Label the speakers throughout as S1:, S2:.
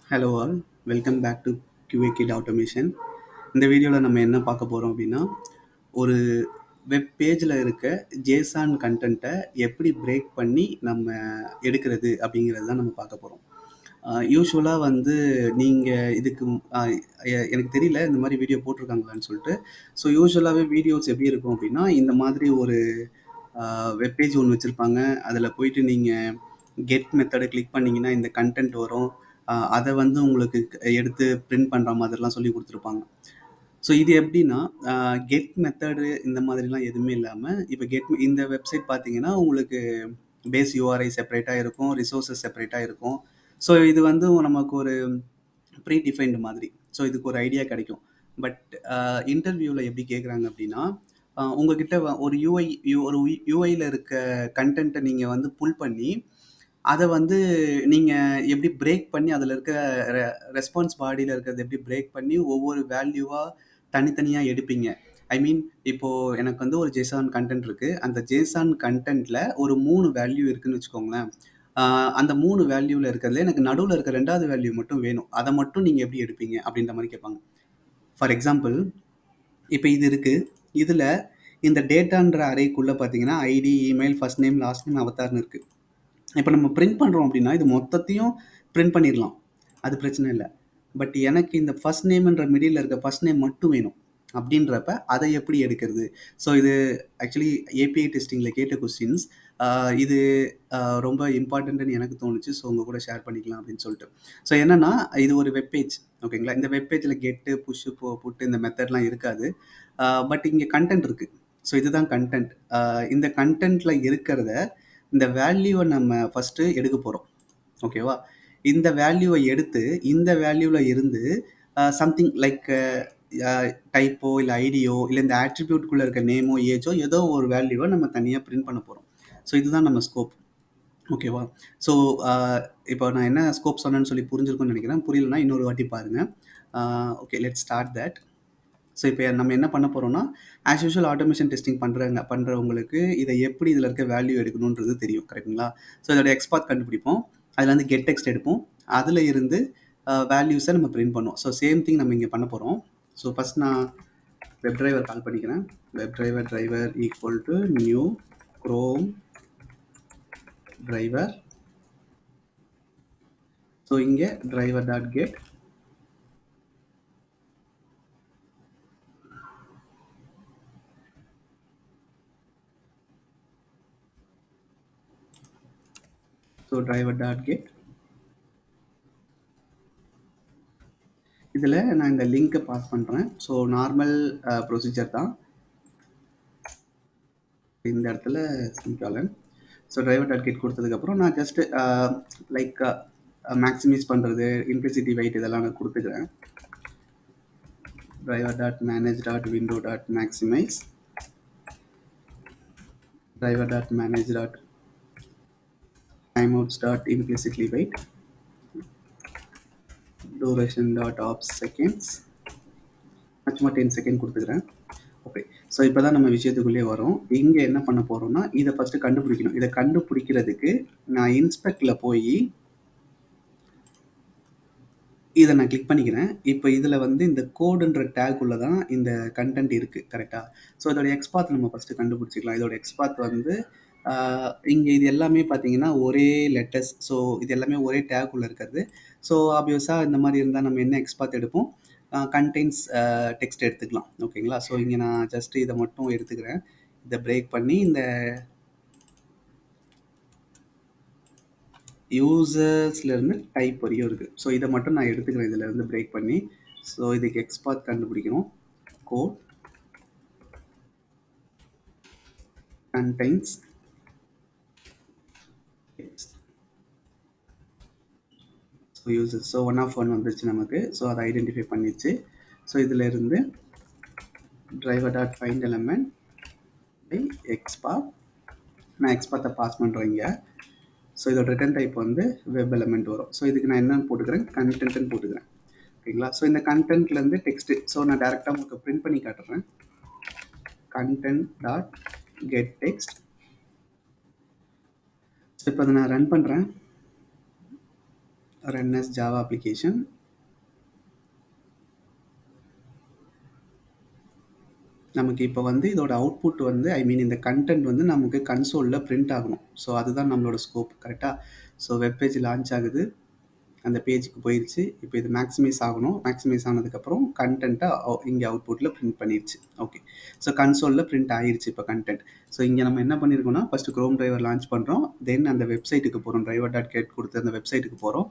S1: Hello all, welcome back to QA Kid Automation. இந்த வீடியோவில் நம்ம என்ன பார்க்க போகிறோம் அப்படின்னா, ஒரு வெப் பேஜில் இருக்க ஜேசான் கண்டென்ட்டை எப்படி பிரேக் பண்ணி நம்ம எடுக்கிறது அப்படிங்கிறது தான் நம்ம பார்க்க போகிறோம். யூஸ்வலாக வந்து நீங்கள் இதுக்கு எனக்கு தெரியல இந்த மாதிரி வீடியோ போட்டிருக்காங்களான்னு சொல்லிட்டு. ஸோ யூஸ்வலாகவே வீடியோஸ் எப்படி இருக்கும் அப்படின்னா, இந்த மாதிரி ஒரு வெப்பேஜ் ஒன்று வச்சுருப்பாங்க. அதில் போயிட்டு நீங்கள் கெட் மெத்தடை கிளிக் பண்ணிங்கன்னா இந்த கண்டென்ட் வரும். அதை வந்து உங்களுக்கு எடுத்து பிரிண்ட் பண்ணுற மாதிரிலாம் சொல்லி கொடுத்துருப்பாங்க. ஸோ இது எப்படின்னா, கெட் மெத்தடு இந்த மாதிரிலாம் எதுவுமே இல்லாமல், இப்போ இந்த வெப்சைட் பார்த்தீங்கன்னா உங்களுக்கு பேஸ் யூஆர்ஐ செப்பரேட்டாக இருக்கும், ரிசோர்ஸஸ் செப்பரேட்டாக இருக்கும். ஸோ இது வந்து நமக்கு ஒரு ப்ரீ டிஃபைன்டு மாதிரி. ஸோ இதுக்கு ஒரு ஐடியா கிடைக்கும். பட் இன்டர்வியூவில் எப்படி கேட்குறாங்க அப்படின்னா, உங்ககிட்ட ஒரு ஒரு யூஐயில் இருக்க கண்டென்ட்டை நீங்கள் வந்து புல் பண்ணி அதை வந்து நீங்கள் எப்படி பிரேக் பண்ணி அதில் இருக்க ரெஸ்பான்ஸ் பாடியில் இருக்கிறது எப்படி பிரேக் பண்ணி ஒவ்வொரு வேல்யூவாக தனித்தனியாக எடுப்பீங்க. ஐ மீன் இப்போது எனக்கு வந்து ஒரு ஜேசான் கண்டென்ட் இருக்குது. அந்த ஜேசான் கண்டென்ட்டில் ஒரு 3 வேல்யூ இருக்குதுன்னு வச்சுக்கோங்களேன். அந்த 3 வேல்யூவில் இருக்கிறதுல எனக்கு நடுவில் இருக்க 2வது வேல்யூ மட்டும் வேணும். அதை மட்டும் நீங்கள் எப்படி எடுப்பீங்க அப்படின்ற மாதிரி கேட்பாங்க. ஃபார் எக்ஸாம்பிள், இப்போ இது இருக்குது. இதில் இந்த டேட்டான்ற அறைக்குள்ளே பார்த்தீங்கன்னா ID, email, first name, last name, அவதார்னு இருக்குது. இப்போ நம்ம பிரிண்ட் பண்ணுறோம் அப்படின்னா இது மொத்தத்தையும் பிரிண்ட் பண்ணிடலாம், அது பிரச்சனை இல்லை. பட் எனக்கு இந்த ஃபர்ஸ்ட் நேம்ன்ற மிடில் இருக்க ஃபர்ஸ்ட் நேம் மட்டும் வேணும் அப்படின்றப்ப அதை எப்படி எடுக்கிறது? ஸோ இது ஆக்சுவலி ஏபிஐ டெஸ்டிங்கில் கேட்ட கொஸ்டின்ஸ். இது ரொம்ப இம்பார்ட்டண்ட்டுன்னு எனக்கு தோணுச்சு. ஸோ உங்கள் கூட ஷேர் பண்ணிக்கலாம் அப்படின்னு சொல்லிட்டு. ஸோ என்னென்னா, இது ஒரு வெப்பேஜ், ஓகேங்களா? இந்த வெப்பேஜில் கெட்டு, புஷ்ஷு, புட்டு இந்த மெத்தட்லாம் இருக்காது. பட் இங்கே கண்டென்ட் இருக்குது. ஸோ இதுதான் கண்டென்ட். இந்த கண்டென்ட்டில் இருக்கிறத இந்த வேல்யூவை நம்ம ஃபஸ்ட்டு எடுக்க போகிறோம், ஓகேவா? இந்த வேல்யூவை எடுத்து இந்த வேல்யூவில் இருந்து சம்திங் லைக் டைப்போ இல்லை ஐடியோ இல்லை இந்த ஆட்ரிபியூட்குள்ளே இருக்க நேமோ ஏஜோ ஏதோ ஒரு வேல்யூவை நம்ம தனியாக பிரிண்ட் பண்ண போகிறோம். ஸோ இதுதான் நம்ம ஸ்கோப், ஓகேவா? ஸோ இப்போ நான் என்ன ஸ்கோப் சொன்னேன்னு சொல்லி புரிஞ்சிருக்கும்னு நினைக்கிறேன். புரியலன்னா இன்னொரு வாட்டி பாருங்கள். Okay, let start that. So இப்போ நம்ம என்ன பண்ண போகிறோம்னா, ஆஸ் யூஷுவல் ஆட்டோமேஷன் டெஸ்டிங் பண்ணுறவங்களுக்கு இதை எப்படி இதில் இருக்க வேல்யூ எடுக்கணுன்றது தெரியும், கரெக்டுங்களா? ஸோ இதோட எக்ஸ்பாத் கண்டுபிடிப்போம். அதில் வந்து கெட் டெக்ஸ்ட் எடுப்போம். அதில் இருந்து வேல்யூஸை நம்ம பிரிண்ட் பண்ணுவோம். ஸோ சேம் திங் நம்ம இங்கே பண்ண போகிறோம். ஸோ ஃபஸ்ட் நான் வெப் டிரைவர் கால் பண்ணிக்கிறேன். Web driver equal to new Chrome driver. So இங்கே driver dot get. So driver dot get. இதில் நான் இந்த லிங்க்கை பாஸ் பண்ணுறேன். ஸோ நார்மல் ப்ரொசீஜர் தான் இந்த இடத்துல semicolon. So driver dot get கொடுத்ததுக்கப்புறம் நான் ஜஸ்ட்டு லைக் மேக்ஸிமைஸ் பண்ணுறது, இம்ப்ளிசிட்டி வெயிட் இதெல்லாம் நான் கொடுத்துக்கிறேன். Driver dot manage dot window dot maximize, driver dot manage dot timeouts dot implicitly wait, duration dot of seconds, சும்மா 10 செகண்ட் கொடுத்துக்கிறேன். ஓகே, ஸோ இப்போ தான் நம்ம விஷயத்துக்குள்ளேயே வரோம். இங்கே என்ன பண்ண போகிறோம்னா, இதை ஃபஸ்ட்டு கண்டுபிடிக்கணும். இதை கண்டுபிடிக்கிறதுக்கு நான் இன்ஸ்பெக்டில் போய் இதை நான் கிளிக் பண்ணிக்கிறேன். இப்போ இதில் வந்து இந்த கோடுன்ற டேக் உள்ள தான் இந்த கண்டென்ட் இருக்குது, கரெக்டாக? ஸோ இதோட எக்ஸ்பாத் நம்ம ஃபஸ்ட்டு கண்டுபிடிச்சிக்கலாம். இதோட எக்ஸ்பாத் வந்து இங்கே இது எல்லாமே பார்த்தீங்கன்னா ஒரே லெட்டர்ஸ். ஸோ இது எல்லாமே ஒரே டேக் உள்ள இருக்கிறது. ஸோ ஆப்வியஸாக இந்த மாதிரி இருந்தால் நம்ம என்ன எக்ஸ்பாத் எடுப்போம்? கண்டெய்ன்ஸ் டெக்ஸ்ட் எடுத்துக்கலாம், ஓகேங்களா? ஸோ இங்கே நான் ஜஸ்ட்டு இதை மட்டும் எடுத்துக்கிறேன். இதை பிரேக் பண்ணி இந்த யூசர்ஸ்லேருந்து டைப் வரையும் இருக்குது. ஸோ இதை மட்டும் நான் எடுத்துக்கிறேன் இதிலேருந்து பிரேக் பண்ணி. ஸோ இதுக்கு எக்ஸ்பாத் கண்டுபிடிக்கணும். Code contains so users. So 1 of 1 வந்துருச்சு நமக்கு. ஸோ அதை ஐடென்டிஃபை பண்ணிடுச்சு. ஸோ இதில் இருந்து driver dot find element by XPath. நான் எக்ஸ்பாத்தை பாஸ் பண்ணுறேன் இங்கே. ஸோ இதோட ரிட்டர்ன் டைப் வந்து வெப் எலமெண்ட் வரும். ஸோ இதுக்கு நான் என்னன்னு போட்டுக்கிறேன்? கண்டென்ட்னு போட்டுக்கிறேன், ஓகேங்களா? ஸோ இந்த கண்டென்ட்லேருந்து டெக்ஸ்ட்டு. ஸோ நான் டேரெக்டாக உங்களுக்கு பிரிண்ட் பண்ணி காட்டுறேன். Content dot get text. So இப்போ அதை நான் ரன் பண்ணுறேன். Run as Java application. நமக்கு இப்போ வந்து இதோட அவுட்புட் வந்து ஐ மீன் இந்த கண்டென்ட் வந்து நமக்கு கன்சோலில் பிரிண்ட் ஆகணும். ஸோ அதுதான் நம்மளோட ஸ்கோப் கரெக்டாக. ஸோ வெப் பேஜ் லான்ச் ஆகுது, அந்த பேஜுக்கு போயிடுச்சு. இப்போ இது மேக்ஸிமைஸ் ஆகணும். மேக்ஸிமைஸ் ஆனதுக்கப்புறம் கண்டென்ட்டை இங்கே அவுட்புட்டில் பிரிண்ட் பண்ணிடுச்சு. ஓகே, ஸோ கன்சோலில் பிரிண்ட் ஆகிடுச்சு இப்போ கண்டென்ட். ஸோ இங்கே நம்ம என்ன பண்ணியிருக்கோம்னா ஃபஸ்ட்டு க்ரோம் டிரைவர் லான்ச் பண்ணுறோம், தென் அந்த வெப்சைட்டுக்கு போகிறோம், driver.get கொடுத்து அந்த வெப்சைட்டுக்கு போகிறோம்.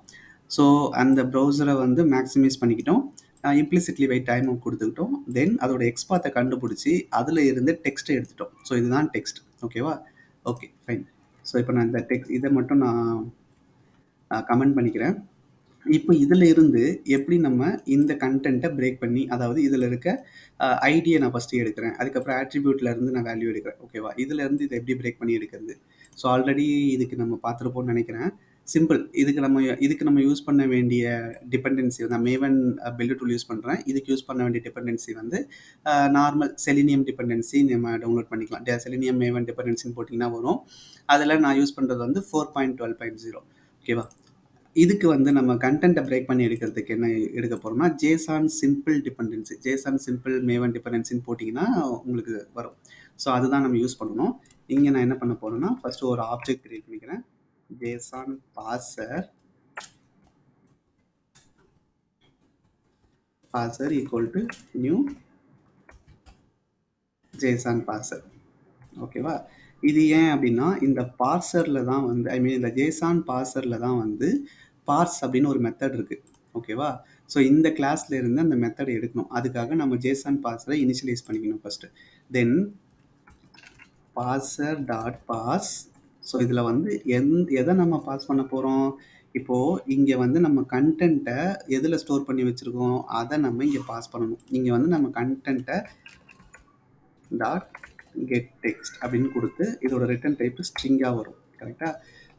S1: ஸோ அந்த ப்ரௌசரை வந்து மேக்ஸிமைஸ் பண்ணிக்கிட்டோம், இம்ப்ளிசிட்லி வெயிட் டைம் கொடுத்துக்கிட்டோம், தென் அதோட எக்ஸ்பாத்தை கண்டுபிடிச்சி அதில் இருந்து டெக்ஸ்ட்டை எடுத்துட்டோம். ஸோ இதுதான் டெக்ஸ்ட். ஓகேவா? Okay fine. ஸோ இப்போ நான் இந்த இதை மட்டும் நான் கமெண்ட் பண்ணிக்கிறேன். இப்போ இதில் இருந்து எப்படி நம்ம இந்த கண்டென்ட்டை பிரேக் பண்ணி, அதாவது இதில் இருக்க ஐடியை நான் ஃபஸ்ட்டு எடுக்கிறேன், அதுக்கப்புறம் ஆட்ரிபியூட்டில் இருந்து நான் வேல்யூ எடுக்கிறேன். ஓகேவா? இதிலேருந்து இதை எப்படி பிரேக் பண்ணி எடுக்கிறது? ஸோ ஆல்ரெடி இதுக்கு நம்ம பார்த்துருப்போம்னு நினைக்கிறேன். சிம்பிள். இதுக்கு நம்ம யூஸ் பண்ண வேண்டிய டிபெண்டன்சி, நான் மேவன் பில்ட் டூல் யூஸ் பண்ணுறேன். இதுக்கு யூஸ் பண்ண வேண்டிய டிபெண்டன்சி வந்து நார்மல் செலினியம் டிபெண்டன்சி நம்ம டவுன்லோட் பண்ணிக்கலாம். செலினியம் மேவன் டிபெண்டன்சின்னு போட்டிங்கன்னா வரும். அதில் நான் யூஸ் பண்ணுறது வந்து 4.12.0. ஓகேவா? இதுக்கு வந்து நம்ம கண்டென்ட்டை பிரேக் பண்ணி எடுக்கிறதுக்கு என்ன எடுக்க போகிறோம்னா JSON simple dependency, JSON simple Maven டிபெண்டன்சின்னு போட்டிங்கன்னா உங்களுக்கு வரும். ஸோ அதுதான் நம்ம யூஸ் பண்ணணும். இங்கே நான் என்ன பண்ண போகிறேன்னா ஃபஸ்ட்டு ஒரு ஆப்ஜெக்ட் கிரியேட் பண்ணிக்கிறேன். JSON parser equal to new JSON parser. ஓகேவா? இது ஏன் அப்படின்னா இந்த பார்சரில் தான் வந்து ஐ மீன் இந்த JSON பார்சரில் தான் வந்து பார்ஸ் அப்படின்னு ஒரு மெத்தட் இருக்குது. ஓகேவா? ஸோ இந்த கிளாஸில் இருந்து அந்த மெத்தடை எடுக்கணும். அதுக்காக நம்ம JSON பார்சரை இனிஷியலைஸ் பண்ணிக்கணும் ஃபஸ்ட்டு. தென் பார்சர் டாட் பாஸ். ஸோ இதில் வந்து எதை நம்ம பாஸ் பண்ண போகிறோம்? இப்போது இங்கே வந்து நம்ம கண்டென்ட்டை எதில் ஸ்டோர் பண்ணி வச்சுருக்கோம், அதை நம்ம இங்கே பாஸ் பண்ணணும். இங்கே வந்து நம்ம கண்டென்ட்டை டாட் கெட் டெக்ஸ்ட் அப்படின்னு கொடுத்து இதோட ரிட்டர்ன் டைப் ஸ்ட்ரிங்காக வரும். கரெக்டாக?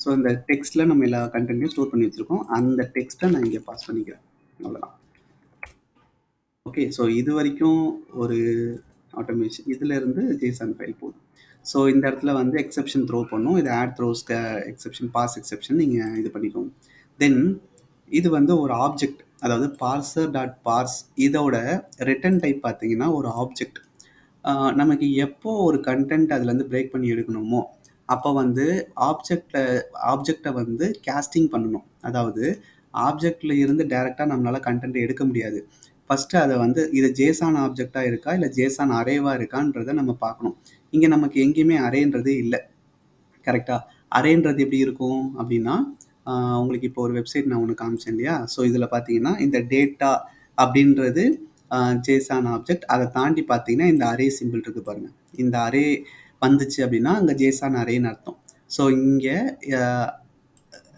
S1: ஸோ இந்த டெக்ஸ்ட்டில் நம்ம எல்லா கண்டென்ட்டையும் ஸ்டோர் பண்ணி வச்சுருக்கோம். அந்த டெக்ஸ்ட்டை நான் இங்கே பாஸ் பண்ணிக்கிறேன். அவ்வளோதான். ஓகே, ஸோ இது வரைக்கும் ஒரு ஆட்டோமேஷன். இதிலேருந்து JSON ஃபைல் போதும். ஸோ இந்த இடத்துல வந்து எக்ஸெப்ஷன் த்ரோ பண்ணும். இது ஆட் த்ரோஸ்க்கு எக்ஸெப்ஷன், பாஸ் எக்ஸெப்ஷன் நீங்கள் இது பண்ணிக்கோங்க. தென் இது வந்து ஒரு ஆப்ஜெக்ட், அதாவது பார்சர் டாட் பார்ஸ். இதோட ரிட்டர்ன் டைப் பார்த்தீங்கன்னா ஒரு ஆப்ஜெக்ட். நமக்கு எப்போ ஒரு கண்டென்ட் அதுலேருந்து பிரேக் பண்ணி எடுக்கணுமோ அப்போ வந்து ஆப்ஜெக்டை வந்து கேஸ்டிங் பண்ணணும். அதாவது ஆப்ஜெக்டில் இருந்து டைரெக்டாக நம்மளால் கண்டென்ட் எடுக்க முடியாது. ஃபஸ்ட்டு அதை வந்து இது ஜேசான் ஆப்ஜெக்டாக இருக்கா இல்லை ஜேசான் அரேவாக இருக்கான்றதை நம்ம பார்க்கணும். இங்கே நமக்கு எங்கேயுமே அரேன்றது இல்லை. கரெக்டாக? அரேன்றது எப்படி இருக்கும் அப்படின்னா உங்களுக்கு இப்போ ஒரு வெப்சைட் நான் ஒன்று காமிச்சேன் இல்லையா? ஸோ இதில் பார்த்தீங்கன்னா இந்த டேட்டா அப்படின்றது ஜேசான் ஆப்ஜெக்ட். அதை தாண்டி பார்த்தீங்கன்னா இந்த அரே சிம்பிள் இருக்குது பாருங்கள். இந்த அரே வந்துச்சு அப்படின்னா அங்கே ஜேசான் அரேன்னு அர்த்தம். ஸோ இங்கே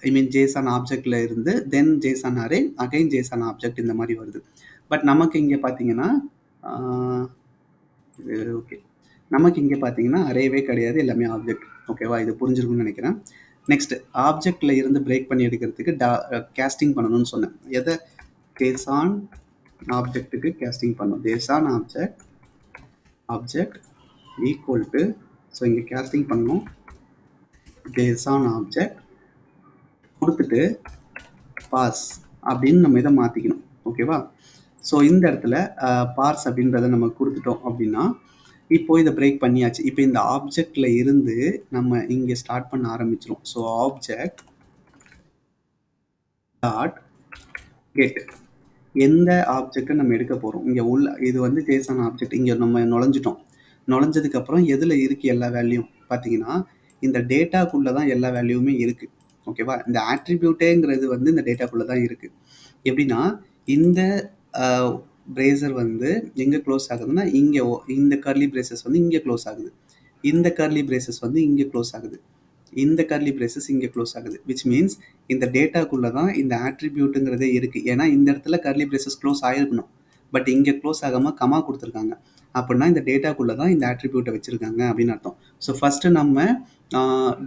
S1: ஐ மீன் ஜேசான் ஆப்ஜெக்டில் இருந்து then JSON array, again JSON object, இந்த மாதிரி வருது. பட் நமக்கு இங்கே பார்த்தீங்கன்னா ஓகே, நமக்கு இங்கே பார்த்தீங்கன்னா அரேவே கிடையாது, எல்லாமே ஆப்ஜெக்ட். ஓகேவா? இது புரிஞ்சிருக்கும்னு நினைக்கிறேன். நெக்ஸ்ட், ஆப்ஜெக்டில் இருந்து பிரேக் பண்ணி எடுக்கிறதுக்கு கேஸ்டிங் பண்ணணும்னு சொன்னேன். எதை? ஜேசான் ஆப்ஜெக்ட்டுக்கு கேஸ்டிங் பண்ணணும். JSON object equal to, so இங்கே கேஸ்டிங் பண்ணணும் ஜேசான் ஆப்ஜெக்ட் கொடுத்துட்டு பாஸ் அப்படின்னு நம்ம இதை மாற்றிக்கணும். ஓகேவா? ஸோ இந்த இடத்துல பார்ஸ் அப்படின்றத நம்ம கொடுத்துட்டோம் அப்படின்னா இப்போ இதை பிரேக் பண்ணியாச்சு. இப்போ இந்த ஆப்ஜெக்டில் இருந்து நம்ம இங்கே ஸ்டார்ட் பண்ண ஆரம்பிச்சிடும். ஸோ ஆப்ஜெக்ட் டாட் கெட், எந்த ஆப்ஜெக்டை நம்ம எடுக்க போகிறோம். இங்கே உள்ள இது வந்து ஜேசான் ஆப்ஜெக்ட். இங்கே நம்ம நுழைஞ்சதுக்கப்புறம் எதில் இருக்குது எல்லா வேல்யூ பார்த்தீங்கன்னா இந்த டேட்டாக்குள்ளே தான் எல்லா வேல்யூவுமே இருக்குது. ஓகேவா? இந்த ஆட்ரிபியூட்டேங்கிறது வந்து இந்த டேட்டாக்குள்ளே தான் இருக்குது. எப்படின்னா இந்த பிரேசர் வந்து எங்கே க்ளோஸ் ஆகுதுன்னா இங்கே, இந்த கர்லி பிரேசஸ் வந்து இங்கே க்ளோஸ் ஆகுது, இந்த கர்லி பிரேசஸ் வந்து இங்கே க்ளோஸ் ஆகுது, இந்த கர்லி பிரேசஸ் இங்கே க்ளோஸ் ஆகுது. விச் மீன்ஸ் இந்த டேட்டாக்குள்ளே தான் இந்த ஆட்ரிபியூட்டுங்கிறதே இருக்குது. ஏன்னா இந்த இடத்துல கர்லி பிரேசஸ் க்ளோஸ் ஆகிருக்கணும், பட் இங்கே க்ளோஸ் ஆகாமல் கமா கொடுத்துருக்காங்க. அப்படின்னா இந்த டேட்டாக்குள்ளே தான் இந்த ஆட்ரிபியூட்டை வச்சுருக்காங்க அப்படின்னு அர்த்தம். ஸோ ஃபஸ்ட்டு நம்ம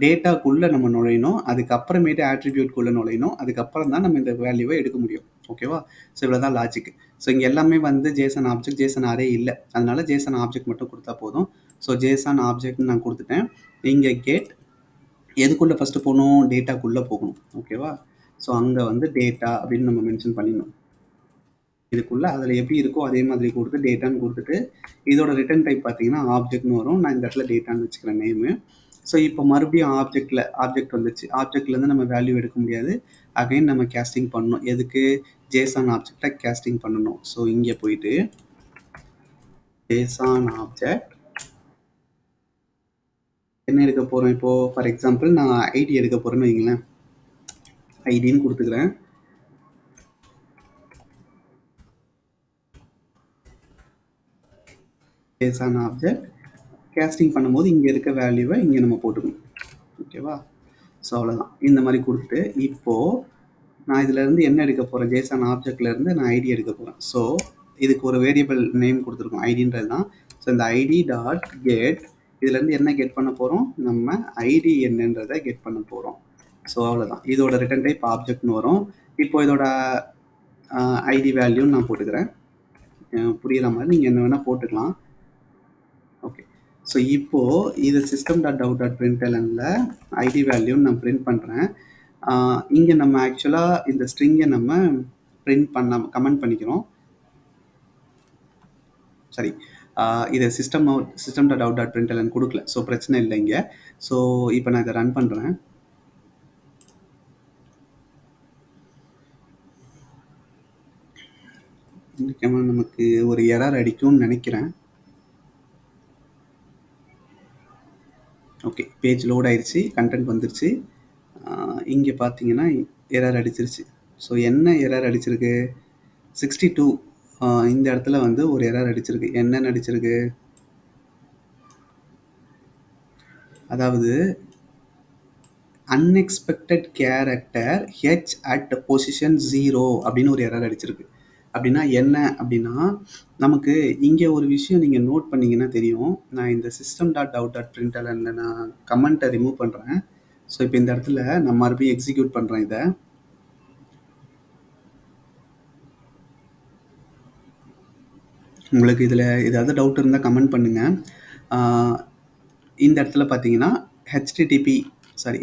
S1: டேட்டாக்குள்ளே நம்ம நுழையணும், அதுக்கப்புறமேட்டு ஆட்ரிபியூட்குள்ளே நுழையணும், அதுக்கப்புறம் தான் நம்ம இந்த வேல்யூவை எடுக்க முடியும். ஓகேவா? ஸோ இவ்வளோ தான் லாஜிக். ஸோ இங்கே எல்லாமே வந்து ஜேசன் ஆப்ஜெக்ட், ஜேசன் அரே இல்லை, அதனால ஜேசன் ஆப்ஜெக்ட் மட்டும் கொடுத்தா போதும். ஸோ ஜேசன் ஆப்ஜெக்ட்னு நான் கொடுத்துட்டேன். இங்கே கெட் எதுக்குள்ளே ஃபஸ்ட்டு போகணும்? டேட்டாக்குள்ளே போகணும். ஓகேவா? ஸோ அங்கே வந்து டேட்டா அப்படின்னு நம்ம மென்ஷன் பண்ணிடணும். இதுக்குள்ளே அதில் எப்படி இருக்கோ அதே மாதிரி கொடுத்து டேட்டான்னு கொடுத்துட்டு இதோட ரிட்டர்ன் டைப் பார்த்தீங்கன்னா ஆப்ஜெக்ட்னு வரும். நான் இந்த இடத்துல டேட்டான்னு வச்சுக்கிறேன் நேமு. ஸோ இப்போ மறுபடியும் ஆப்ஜெக்ட் வந்துச்சு. ஆப்ஜெக்ட்லேருந்து நம்ம வேல்யூ எடுக்க முடியாது. அகைன் நம்ம கேஸ்டிங் பண்ணணும். எதுக்கு? ஜேசான் ஆப்ஜெக்டை கேஸ்டிங் பண்ணணும். ஸோ இங்கே போயிட்டு ஜேசான் ஆப்ஜெக்ட் என்ன எடுக்க போகிறோம்? இப்போது ஃபார் எக்ஸாம்பிள் நான் ஐடி எடுக்க போகிறேன்னு வைங்களேன். ஐடின்னு கொடுத்துக்கிறேன். ஜேசான் ஆப்ஜெக்ட் கேஸ்டிங் பண்ணும்போது இங்கே இருக்க வேல்யூவை இங்கே நம்ம போட்டுக்கணும். ஓகேவா? ஸோ அவ்வளோதான். இந்த மாதிரி கொடுத்துட்டு இப்போது நான் இதிலேருந்து என்ன எடுக்க போகிறேன்? ஜேசான் ஆப்ஜெக்ட்லேருந்து நான் ஐடி எடுக்க போகிறேன். ஸோ இதுக்கு ஒரு வேரியபிள் நேம் கொடுத்துருக்கோம், ஐடின்றது தான். ஸோ இந்த ஐடி டாட் கெட் இதுலேருந்து என்ன கெட் பண்ண போகிறோம்? நம்ம ஐடி என்னன்றதை கெட் பண்ண போகிறோம். ஸோ அவ்வளோதான். இதோட ரிட்டர்ன் டைப் ஆப்ஜெக்ட்னு வரும். இப்போ இதோட ஐடி வேல்யூன்னு நான் போட்டுக்கிறேன். புரியுற மாதிரி நீங்கள் என்ன வேணால் போட்டுக்கலாம். ஓகே. ஸோ இப்போது இது system.out.printlnல ஐடி வேல்யூன்னு நான் பிரிண்ட் பண்ணுறேன். இங்கே நம்ம ஆக்சுவலாக இந்த ஸ்ட்ரிங்கை நம்ம பிரிண்ட் பண்ண கமெண்ட் பண்ணிக்கிறோம். சரி, இதை system.out.println கொடுக்கல. ஸோ பிரச்சனை இல்லை இங்கே. ஸோ இப்போ நான் இதை ரன் பண்ணுறேன். நமக்கு ஒரு எரர் அடிக்கும்னு நினைக்கிறேன். ஓகே, பேஜ் லோட் ஆயிடுச்சு, கண்டென்ட் வந்துருச்சு. இங்கே பார்த்தீங்கன்னா எரர் அடிச்சிருச்சு. ஸோ என்ன எரர் அடிச்சிருக்கு? 62 இந்த இடத்துல வந்து ஒரு எரர் அடிச்சிருக்கு. என்னன்னு அடிச்சிருக்கு? அதாவது unexpected character H at position 0 அப்படின்னு ஒரு எரர் அடிச்சிருக்கு. அப்படின்னா என்ன அப்படின்னா, நமக்கு இங்கே ஒரு விஷயம் நீங்கள் நோட் பண்ணிங்கன்னா தெரியும். நான் இந்த system.out.println நான் கமெண்ட்டை ரிமூவ் பண்ணுறேன். ஸோ இப்போ இந்த இடத்துல நான் மறுபடியும் எக்ஸிக்யூட் பண்ணுறேன் இதை. உங்களுக்கு இதில் ஏதாவது டவுட் இருந்தால் கமெண்ட் பண்ணுங்கள். இந்த இடத்துல பார்த்தீங்கன்னா ஹெச்டிடிபி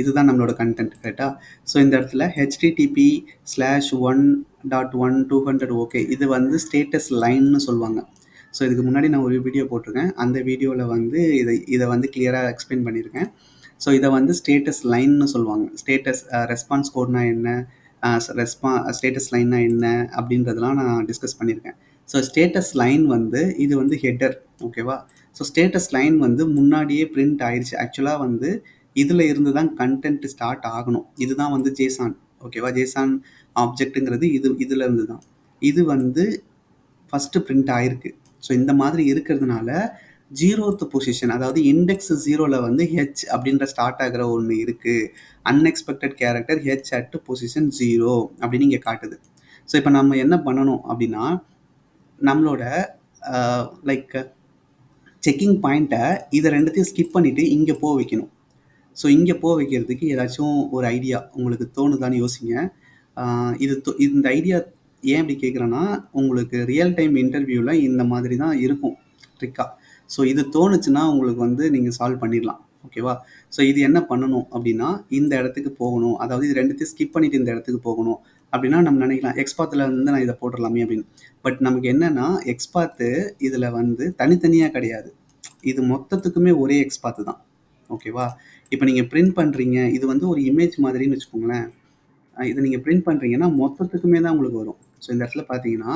S1: இதுதான் நம்மளோட கண்டென்ட், கரெக்டா? ஸோ இந்த இடத்துல http:/1.1/200 ஓகே, இது வந்து ஸ்டேட்டஸ் லைன்னு சொல்லுவாங்க. ஸோ இதுக்கு முன்னாடி நான் ஒரு வீடியோ போட்டிருக்கேன். அந்த வீடியோவில் வந்து இதை வந்து கிளியராக எக்ஸ்பிளைன் பண்ணியிருக்கேன். ஸோ இதை வந்து ஸ்டேட்டஸ் லைன்னு சொல்லுவாங்க. ஸ்டேட்டஸ் ரெஸ்பான்ஸ் கோட்னா என்ன, ஸ்டேட்டஸ் லைன்னா என்ன அப்படின்றதெல்லாம் நான் டிஸ்கஸ் பண்ணியிருக்கேன். ஸோ ஸ்டேட்டஸ் லைன் வந்து இது வந்து ஹெட்டர், ஓகேவா? ஸோ ஸ்டேட்டஸ் லைன் வந்து முன்னாடியே பிரிண்ட் ஆயிடுச்சு. ஆக்சுவலாக வந்து இதில் இருந்து தான் கண்டென்ட் ஸ்டார்ட் ஆகணும். இதுதான் வந்து ஜேசான், ஓகேவா? ஜேசான் ஆப்ஜெக்ட்டுங்கிறது இதில் இருந்து தான் இது வந்து ஃபஸ்ட்டு பிரிண்ட் ஆயிருக்கு. ஸோ இந்த மாதிரி இருக்கிறதுனால 0th பொசிஷன், அதாவது இண்டெக்ஸ் 0ல் வந்து ஹெச் அப்படின்ற ஸ்டார்ட் ஆகிற ஒன்று இருக்குது. Unexpected character H at position 0 அப்படின்னு இங்கே காட்டுது. ஸோ இப்போ நம்ம என்ன பண்ணணும் அப்படின்னா, நம்மளோட லைக் செக்கிங் பாயிண்ட்டை இதை ரெண்டுத்தையும் ஸ்கிப் பண்ணிவிட்டு இங்கே போக வைக்கணும். ஸோ இங்கே போக வைக்கிறதுக்கு ஏதாச்சும் ஒரு ஐடியா உங்களுக்கு தோணுதான்னு யோசிங்க. இந்த ஐடியா ஏன் அப்படி கேட்குறேன்னா, உங்களுக்கு ரியல் டைம் இன்டர்வியூவில் இந்த மாதிரி தான் இருக்கும் ட்ரிக்காக. ஸோ இது தோணுச்சுன்னா உங்களுக்கு வந்து நீங்கள் சால்வ் பண்ணிடலாம், ஓகேவா? ஸோ இது என்ன பண்ணணும் அப்படின்னா, இந்த இடத்துக்கு போகணும், அதாவது இது ரெண்டுத்தையும் ஸ்கிப் பண்ணிவிட்டு இந்த இடத்துக்கு போகணும் அப்படின்னா நம்ம நினைக்கலாம் எக்ஸ்பாத்தில் வந்து நான் இதை போட்டுடலாமே அப்படின்னு. பட் நமக்கு என்னென்னா, எக்ஸ்பாத்து இதில் வந்து தனித்தனியாக கிடையாது, இது மொத்தத்துக்குமே ஒரே எக்ஸ்பாத்து தான், ஓகேவா? இப்போ நீங்கள் பிரிண்ட் பண்ணுறீங்க, இது வந்து ஒரு இமேஜ் மாதிரின்னு வச்சுக்கோங்களேன். இதை நீங்கள் பிரிண்ட் பண்ணுறீங்கன்னா மொத்தத்துக்குமே தான் உங்களுக்கு வரும். ஸோ இந்த இடத்துல பார்த்தீங்கன்னா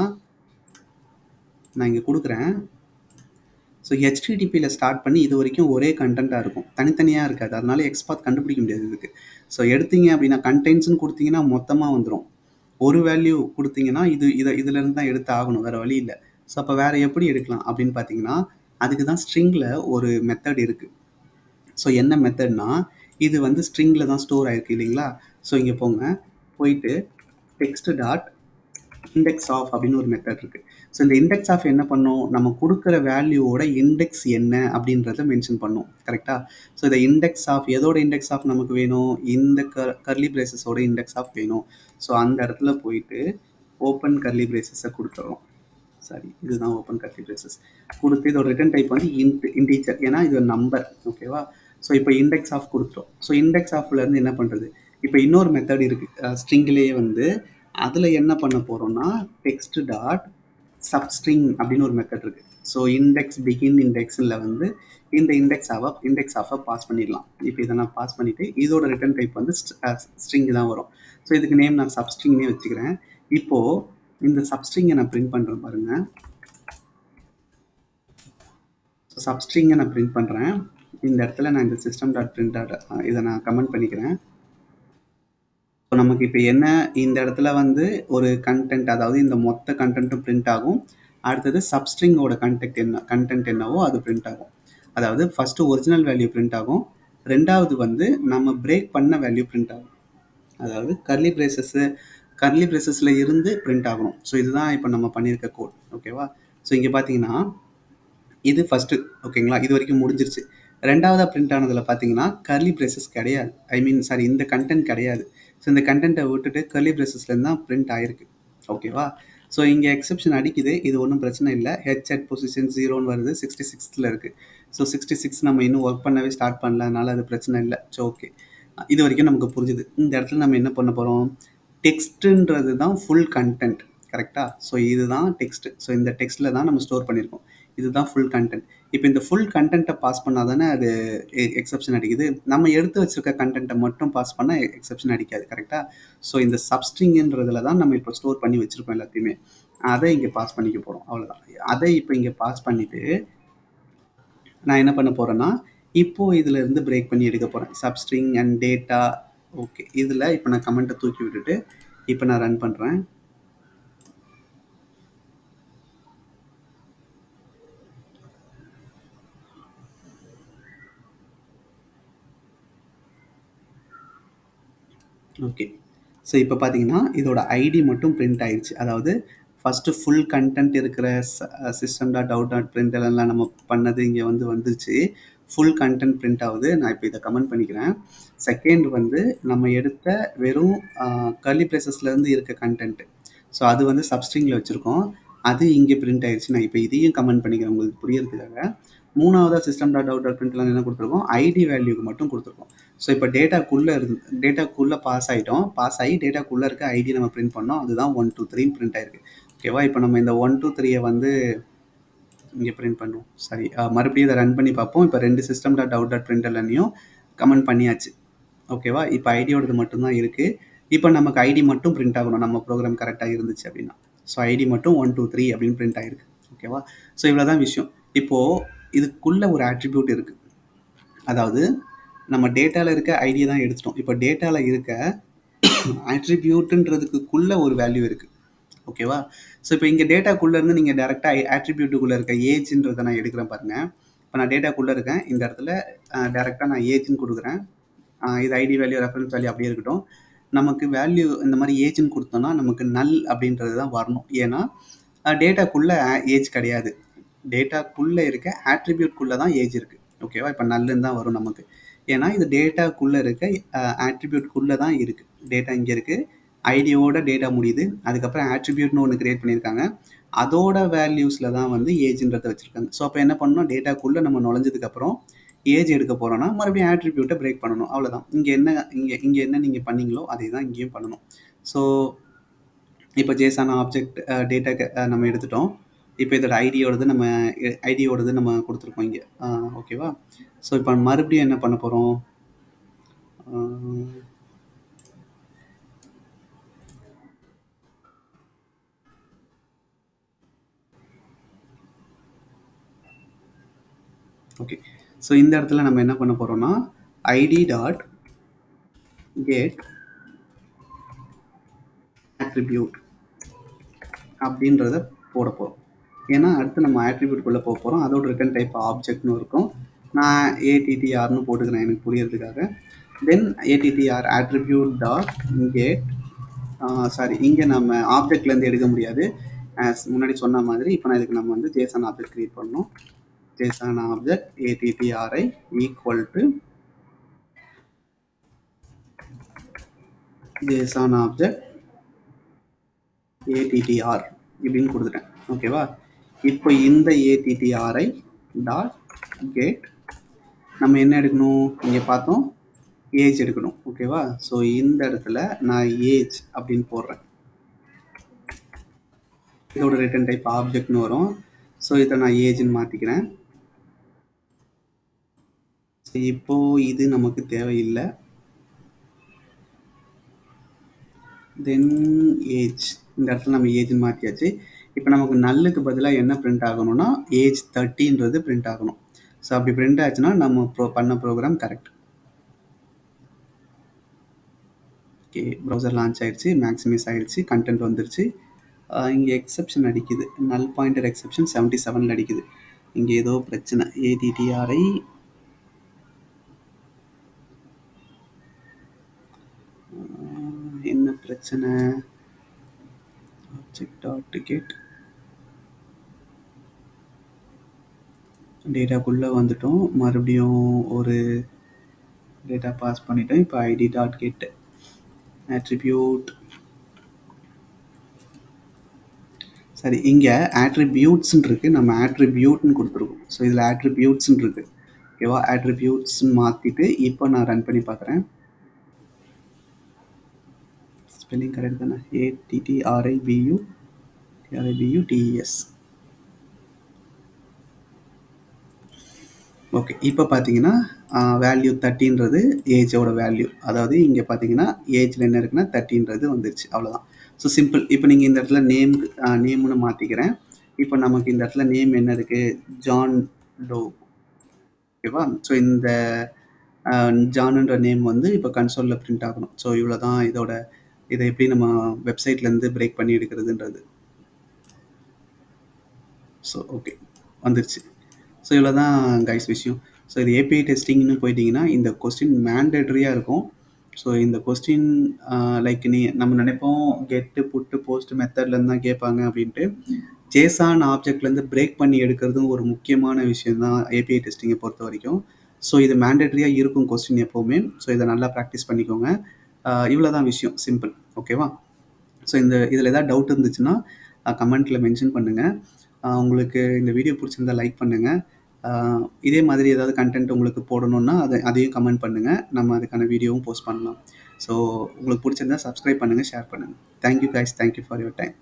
S1: நான் இங்கே கொடுக்குறேன். ஸோ ஹெச்டிடிபியில் ஸ்டார்ட் பண்ணி இது வரைக்கும் ஒரே கண்டென்ட்டாக இருக்கும், தனித்தனியாக இருக்காது. அதனால எக்ஸ்பாத் கண்டுபிடிக்க முடியாது இதுக்கு. ஸோ எடுத்தீங்க அப்படின்னா கண்டென்ட்ஸ்னு கொடுத்தீங்கன்னா மொத்தமாக வந்துடும். ஒரு வேல்யூ கொடுத்தீங்கன்னா இதுலேருந்து தான் எடுத்து ஆகணும், வேறு வழி இல்லை. ஸோ அப்போ வேறு எப்படி எடுக்கலாம் அப்படின்னு பார்த்தீங்கன்னா, அதுக்கு தான் ஸ்ட்ரிங்கில் ஒரு மெத்தட் இருக்குது. ஸோ என்ன மெத்தட்னா, இது வந்து ஸ்ட்ரிங்கில் தான் ஸ்டோர் ஆகிருக்கு இல்லைங்களா? ஸோ இங்கே போயிட்டு டெக்ஸ்ட் டாட் இண்டெக்ஸ் ஆஃப் அப்படின்னு ஒரு மெத்தட் இருக்குது. ஸோ இந்த இண்டெக்ஸ் ஆஃப் என்ன பண்ணும், நம்ம கொடுக்குற வேல்யூவோட இண்டெக்ஸ் என்ன அப்படின்றத மென்ஷன் பண்ணும், கரெக்டாக? ஸோ இந்த இண்டெக்ஸ் ஆஃப் எதோட இண்டெக்ஸ் ஆஃப் நமக்கு வேணும், இந்த கர்லி பிரேசஸோட இண்டெக்ஸ் ஆஃப் வேணும். ஸோ அந்த இடத்துல போயிட்டு ஓப்பன் கர்லி பிரேசஸை கொடுத்துறோம். சாரி, இதுதான் ஓப்பன் கர்லி பிரேசஸ் கொடுத்து இதோட ரிட்டர்ன் டைப் வந்து இன்டீஜர், ஏன்னா இது ஒரு நம்பர், ஓகேவா? ஸோ இப்போ இண்டெக்ஸ் ஆஃப் கொடுத்துரும். ஸோ இண்டெக்ஸ் ஆஃப்லேருந்து என்ன பண்ணுறது, இப்போ இன்னொரு மெத்தட் இருக்கு. ஸ்ட்ரிங்லேயே வந்து அதில் என்ன பண்ண போகிறோம்னா டெக்ஸ்ட் டாட் சப்ஸ்ட்ரிங் அப்படின்னு ஒரு மெத்தட் இருக்கு. ஸோ இண்டெக்ஸ் பிகின் இண்டெக்ஸில் வந்து இந்த இண்டெக்ஸ் ஆஃபை பாஸ் பண்ணிடலாம். இப்போ இதை நான் பாஸ் பண்ணிவிட்டு இதோட ரிட்டர்ன் டைப் வந்து ஸ்ட்ரிங் தான் வரும். ஸோ இதுக்கு நேம் நான் சப்ஸ்ட்ரிங்னே வச்சுக்கிறேன். இப்போது இந்த சப்ஸ்ட்ரிங்கை நான் பிரிண்ட் பண்ணுறேன் பாருங்கள். ஸோ சப்ஸ்ட்ரிங்கை நான் பிரிண்ட் பண்ணுறேன். இந்த இடத்துல நான் இந்த சிஸ்டம் டாட் பிரிண்ட் டாட் இதை நான் கமெண்ட் பண்ணிக்கிறேன். ஸோ நமக்கு இப்போ என்ன இந்த இடத்துல வந்து ஒரு கண்டென்ட், அதாவது இந்த மொத்த கண்டென்ட்டும் பிரிண்ட் ஆகும். அடுத்தது சப்ஸ்ட்ரிங்கோட கண்டென்ட் என்னவோ அது பிரிண்ட் ஆகும். அதாவது ஃபஸ்ட்டு ஒரிஜினல் வேல்யூ பிரிண்ட் ஆகும், ரெண்டாவது வந்து நம்ம பிரேக் பண்ண வேல்யூ பிரிண்ட் ஆகும். அதாவது கர்லி பிரேசஸில் இருந்து பிரிண்ட் ஆகணும். ஸோ இதுதான் இப்போ நம்ம பண்ணியிருக்க கோட். ஓகேவா? ஸோ இங்கே பார்த்தீங்கன்னா இது ஃபஸ்ட்டு. ஓகேங்களா? இது வரைக்கும் முடிஞ்சிருச்சு. ரெண்டாவதாக பிரிண்ட் ஆனதில் பார்த்தீங்கன்னா கர்லி பிரேசஸ் கிடையாது. இந்த கண்டென்ட் கிடையாது. ஸோ இந்த கண்டென்ட்டை விட்டுட்டு கர்லி பிரேசஸ்லேருந்து தான் பிரிண்ட் ஆகிருக்கு. ஓகேவா? ஸோ இங்கே எக்ஸெப்ஷன் அடிக்குது, இது ஒன்றும் பிரச்சனை இல்லை. ஹெட் பொசிஷன் 0ன்னு வருது, 66ல் இருக்குது. ஸோ 66 நம்ம இன்னும் ஒர்க் பண்ணவே ஸ்டார்ட் பண்ணல, அதனால் அது பிரச்சனை இல்லை. ஸோ ஓகே, இது வரைக்கும் நமக்கு புரிஞ்சுது. இந்த இடத்துல நம்ம என்ன பண்ண போகிறோம், டெக்ஸ்ட்டுன்றது தான் ஃபுல் கண்டென்ட். கரெக்டாக? ஸோ இதுதான் டெக்ஸ்ட். ஸோ இந்த டெக்ஸ்ட்டில் தான் நம்ம ஸ்டோர் பண்ணியிருக்கோம். இதுதான் ஃபுல் கண்டென்ட். இப்போ இந்த ஃபுல் கண்டென்ட்டை பாஸ் பண்ணால் தானே அது எக்ஸெப்ஷன் அடிக்குது. நம்ம எடுத்து வச்சிருக்க கண்டென்ட்டை மட்டும் பாஸ் பண்ணால் எக்ஸெப்ஷன் அடிக்காது. கரெக்டாக? ஸோ இந்த சப்ஸ்ட்ரிங்ன்றதுல தான் நம்ம இப்போ ஸ்டோர் பண்ணி வச்சுருக்கோம் எல்லாத்தையுமே. அதை இங்கே பாஸ் பண்ணிக்க போகிறோம், அவ்வளோதான். அதை இப்போ இங்கே பாஸ் பண்ணிவிட்டு நான் என்ன பண்ண போகிறேன்னா, இப்போது இதில் இருந்து பிரேக் பண்ணி எடுக்க போகிறேன். Substring and data. ஓகே, இதில் இப்போ நான் கமெண்ட்டை தூக்கி விட்டுட்டு இப்போ நான் ரன் பண்ணுறேன். ஓகே, ஸோ இப்போ பார்த்தீங்கன்னா இதோட ஐடி மட்டும் பிரிண்ட் ஆயிடுச்சு. அதாவது ஃபஸ்ட்டு ஃபுல் கண்டென்ட் இருக்கிற system dot out dot print எல்லாம் நம்ம பண்ணது இங்கே வந்துச்சு. ஃபுல் கண்டென்ட் பிரிண்ட் ஆகுது. நான் இப்போ இதை கமெண்ட் பண்ணிக்கிறேன். செகண்ட் வந்து நம்ம எடுத்த வெறும் கர்லி பிரேசஸ்லேருந்து இருக்க கண்டென்ட்டு, ஸோ அது வந்து சப்ஸ்ட்ரிங்கில் வச்சுருக்கோம். அது இங்கே பிரிண்ட் ஆயிடுச்சு. நான் இப்போ இதையும் கமெண்ட் பண்ணிக்கிறேன் உங்களுக்கு புரியறதுக்காக. மூணாவதாக சிஸ்டம் டாட் அவுட் டாட் பிரிண்ட்லாம் என்ன கொடுத்துருக்கோம், ஐடி வேல்யூக்கு மட்டும் கொடுத்துருக்கோம். ஸோ இப்போ டேட்டாக்குள்ளே பாஸ் ஆகி டேட்டாக்குள்ளே இருக்க ஐடி நம்ம பிரிண்ட் பண்ணோம். அதுதான் 1 2 3 பிரிண்ட் ஆயிருக்கு. ஓகேவா? இப்போ நம்ம இந்த 1 2 3 வந்து இங்கே பிரிண்ட் பண்ணுவோம். சரி, மறுபடியும் இதை ரன் பண்ணி பார்ப்போம். இப்போ 2 சிஸ்டம் டாட் அவுட் டாட் பிரிண்ட்லையும் கமெண்ட் பண்ணியாச்சு. ஓகேவா? இப்போ ஐடியோடது மட்டும்தான் இருக்குது. இப்போ நமக்கு ஐடி மட்டும் பிரிண்ட் ஆகணும், நம்ம ப்ரோக்ராம் கரெக்டாக இருந்துச்சு அப்படின்னா. ஸோ ஐடி மட்டும் 1 2 3 அப்படின்னு பிரிண்ட் ஆகிருக்கு. ஓகேவா? ஸோ இவ்வளோ தான் விஷயம். இப்போது இதுக்குள்ளே ஒரு ஆட்ரிபியூட் இருக்குது. அதாவது நம்ம டேட்டாவில் இருக்க ஐடியை தான் எடுத்துட்டோம். இப்போ டேட்டாவில் இருக்க ஆட்ரிபியூட்டுன்றதுக்குள்ளே ஒரு வேல்யூ இருக்குது. ஓகேவா? ஸோ இப்போ இங்கே டேட்டாக்குள்ளேருந்து நீங்கள் டேரெக்டாக ஆட்ரிபியூட்டுக்குள்ளே இருக்க ஏஜ்ன்றதை நான் எடுக்கிறேன் பாருங்கள். இப்போ நான் டேட்டாக்குள்ளே இருக்கேன். இந்த இடத்துல டேரெக்டாக நான் ஏஜ்னு கொடுக்குறேன். இது ஐடி வேல்யூ, ரெஃபரன்ஸ் வேல்யூ அப்படியே இருக்கட்டும். நமக்கு வேல்யூ இந்த மாதிரி ஏஜ்னு கொடுத்தோன்னா நமக்கு நல் அப்படின்றது தான் வரணும். ஏன்னா டேட்டாக்குள்ளே ஏஜ் கிடையாது. டேட்டாக்குள்ளே இருக்க ஆட்ரிபியூட்குள்ளே தான் ஏஜ் இருக்குது. ஓகேவா? இப்போ நல்லுன்னு தான் வரும் நமக்கு. ஏன்னா இது டேட்டாக்குள்ளே இருக்க ஆட்ரிபியூட்குள்ளே தான் இருக்குது. டேட்டா இங்கே இருக்குது, ஐடியோட டேட்டா முடியுது, அதுக்கப்புறம் ஆட்ரிபியூட்னு ஒன்று கிரியேட் பண்ணியிருக்காங்க, அதோட வேல்யூஸில் தான் வந்து ஏஜ்ன்றதை வச்சுருக்காங்க. ஸோ அப்போ என்ன பண்ணணும், டேட்டாக்குள்ளே நம்ம நுழைஞ்சதுக்கப்புறம் ஏஜ் எடுக்க போகிறோன்னா மறுபடியும் ஆட்ரிபியூட்டை பிரேக் பண்ணணும். அவ்வளோதான். இங்கே என்ன நீங்கள் பண்ணீங்களோ அதே தான் இங்கேயும் பண்ணணும். ஸோ இப்போ ஜேசான் ஆப்ஜெக்ட் டேட்டா நம்ம எடுத்துட்டோம். இப்போ இதோட ஐடியோடது நம்ம கொடுத்துருக்கோம் இங்கே. ஓகேவா? ஸோ இப்போ மறுபடியும் என்ன பண்ண போகிறோம், ஓகே. ஸோ இந்த இடத்துல நம்ம என்ன பண்ண போகிறோம்னா ஐடி டாட் கெட் ஆட்ரிபியூட் அப்படின்றத போட போகிறோம். ஏன்னா அடுத்து நம்ம ஆட்ரிபியூட்குள்ளே போக போகிறோம். அதோட ரிட்டர்ன் டைப் ஆப்ஜெக்ட்னு இருக்கும். நான் ஏடிடிஆர்னு போட்டுக்கிறேன் எனக்கு புரியறதுக்காக. தென் ஏடிடிஆர் ஆட்ரிபியூட் டாட் கெட், இங்கே நம்ம ஆப்ஜெக்ட்லேருந்து எடுக்க முடியாது, முன்னாடி சொன்ன மாதிரி. இப்போ நான் இதுக்கு நம்ம வந்து ஜேசன் ஆப்ஜெக்ட் க்ரியேட் பண்ணணும். JSON object ATTRI equal to JSON object ATTR இப்படின்னு கொடுத்துட்டேன். ஓகேவா? இப்போ இந்த ஏடிடிஆர்ஐ டாட் கெட் நம்ம என்ன எடுக்கணும், இங்கே பார்த்தோம் ஏஜ் எடுக்கணும். ஓகேவா? ஸோ இந்த இடத்துல நான் ஏஜ் அப்படின்னு போடுறேன். இதோட ரிட்டர்ன் டைப் ஆப்ஜெக்ட்னு வரும். ஸோ இதை நான் ஏஜ்னு மாற்றிக்கிறேன். ஸோ இப்போ இது நமக்கு தேவையில்லை. தென் ஏஜ், இந்த இடத்துல நம்ம ஏஜ்னு மாற்றியாச்சு. இப்போ நமக்கு நல்லுக்கு பதிலாக என்ன பிரிண்ட் ஆகணும்னா ஏஜ் 30ன்றது பிரிண்ட் ஆகணும். ஸோ அப்படி பிரிண்ட் ஆச்சுன்னா நம்ம பண்ண program correct. Okay, browser launch ஆயிடுச்சு, மேக்ஸிமைஸ் ஆயிடுச்சு, கண்டென்ட் வந்துருச்சு. இங்கே எக்ஸப்ஷன் அடிக்குது, நல் பாயிண்டர் எக்ஸப்ஷன் 77ல் அடிக்குது. இங்கே ஏதோ பிரச்சனை. ஏடிடிஆர்ஐ என்ன பிரச்சனை? ஆப்ஜெக்ட் டாட் கெட் டேட்டாக்குள்ளே வந்துட்டோம். மறுபடியும் ஒரு டேட்டா பாஸ் பண்ணிட்டோம். இப்போ ஐடி டாட் கெட் ஆட்ரிபியூட். சரி, இங்கே ஆட்ரிபியூட்ஸ்ன்னு இருக்குது, நம்ம ஆட்ரிபியூட்னு கொடுத்துருக்கோம். ஸோ இதில் ஆட்ரிபியூட்ஸ்ன்னு இருக்குது. ஓகேவா? ஆட்ரிபியூட்ஸ்ன்னு மாற்றிட்டு இப்போ நான் ரன் பண்ணி பார்க்குறேன். ஸ்பெல்லிங் கரெக்ட் தானே? ATTRIBUTES. ஓகே, இப்போ பார்த்தீங்கன்னா வேல்யூ 30ன்றது ஏஜோட வேல்யூ. அதாவது இங்கே பார்த்தீங்கன்னா ஏஜில் என்ன இருக்குன்னா 30ன்றது வந்துருச்சு. அவ்வளோதான். So simple. இப்போ நீங்கள் இந்த இடத்துல நேம்னு மாற்றிக்கிறேன். இப்போ நமக்கு இந்த இடத்துல நேம் என்ன இருக்குது? John Doe. ஓகேவா? ஸோ இந்த ஜானுன்ற நேம் வந்து இப்போ கன்சோலில் பிரிண்ட் ஆகணும். ஸோ இவ்வளோ தான் இதை எப்படி நம்ம வெப்சைட்லேருந்து பிரேக் பண்ணி எடுக்கிறதுன்றது. ஸோ ஓகே, வந்துருச்சு. ஸோ இவ்வளோ தான் கைஸ் விஷயம். ஸோ இது ஏபிஐ டெஸ்டிங்னு போயிட்டிங்கன்னா இந்த கொஸ்டின் மேண்டேட்ரியாக இருக்கும். ஸோ இந்த கொஸ்டின் லைக் நம்ம நினைப்போம் கெட்டு புட்டு போஸ்ட் மெத்தட்லேருந்து தான் கேட்பாங்க அப்படின்ட்டு. ஜேசான் ஆப்ஜெக்ட்லேருந்து பிரேக் பண்ணி எடுக்கிறதும் ஒரு முக்கியமான விஷயம் தான் ஏபிஐ டெஸ்டிங்கை பொறுத்த வரைக்கும். ஸோ இது மேண்டேட்ரியாக இருக்கும் கொஸ்டின் எப்போவுமே. ஸோ இதை நல்லா ப்ராக்டிஸ் பண்ணிக்கோங்க. இவ்வளோ தான் விஷயம், சிம்பிள். ஓகேவா? ஸோ இதில் ஏதாவது டவுட் இருந்துச்சுன்னா கமெண்ட்டில் மென்ஷன் பண்ணுங்கள். உங்களுக்கு இந்த வீடியோ பிடிச்சிருந்தா லைக் பண்ணுங்கள். இதே மாதிரி ஏதாவது கண்டென்ட் உங்களுக்கு போடணுன்னா அதையும் கமெண்ட் பண்ணுங்கள். நம்ம அதுக்கான வீடியோவும் போஸ்ட் பண்ணலாம். ஸோ உங்களுக்கு பிடிச்சிருந்தா சப்ஸ்கிரைப் பண்ணுங்கள், ஷேர் பண்ணுங்கள். Thank you guys, thank you for your time.